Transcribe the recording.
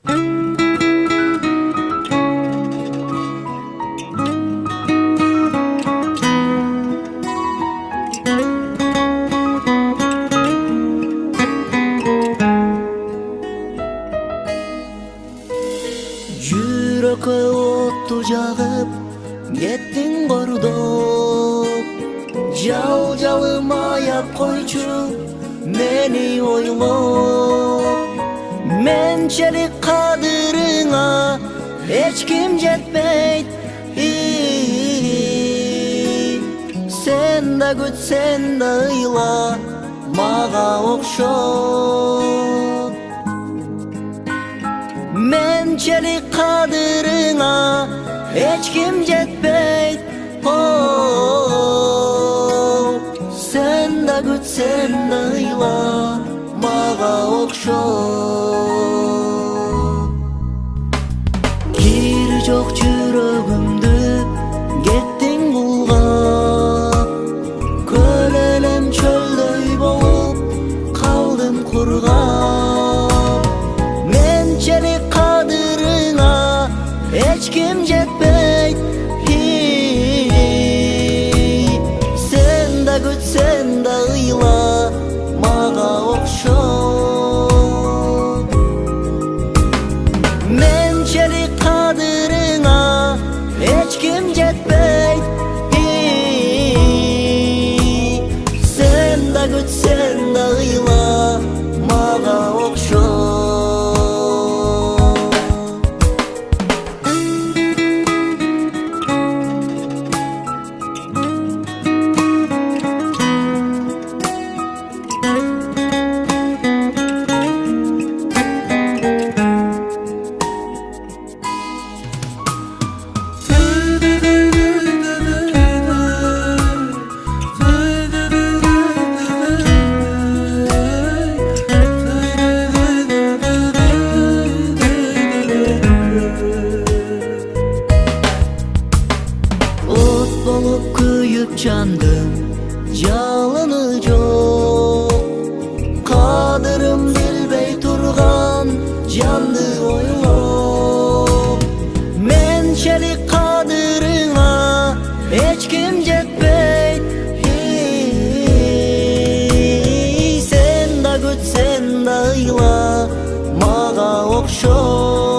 Yürekке ottu жағып кеттің бордоп, жал-жалым аяп койчу мени ойлоп. Менчелик кадырыңа эч ким жетпейт, сен да күтсең да ыйла мага окшоп. Менчелик кадырыңа эч ким жетпейт, сен да күтсең да ыйла мага окшоп. Кири жок жүрөгүмдү кеттиң булгап, көл элем чөлдөй болуп калдым кургап. Менчелик кадырыңа эч ким жетпейт, сен да күтсең да ыйла мага окшоп. Менчелик кадырыңа эч ким жетпейт, сен да күтсең да ыйла мага окшоп. Болуп күйүп жандым, жалыны жок. Кадырым билбей турган жанды ойлоп. Менчелик кадырыңа эч ким жетпейт, сен да күтсең да ыйла мага окшоп.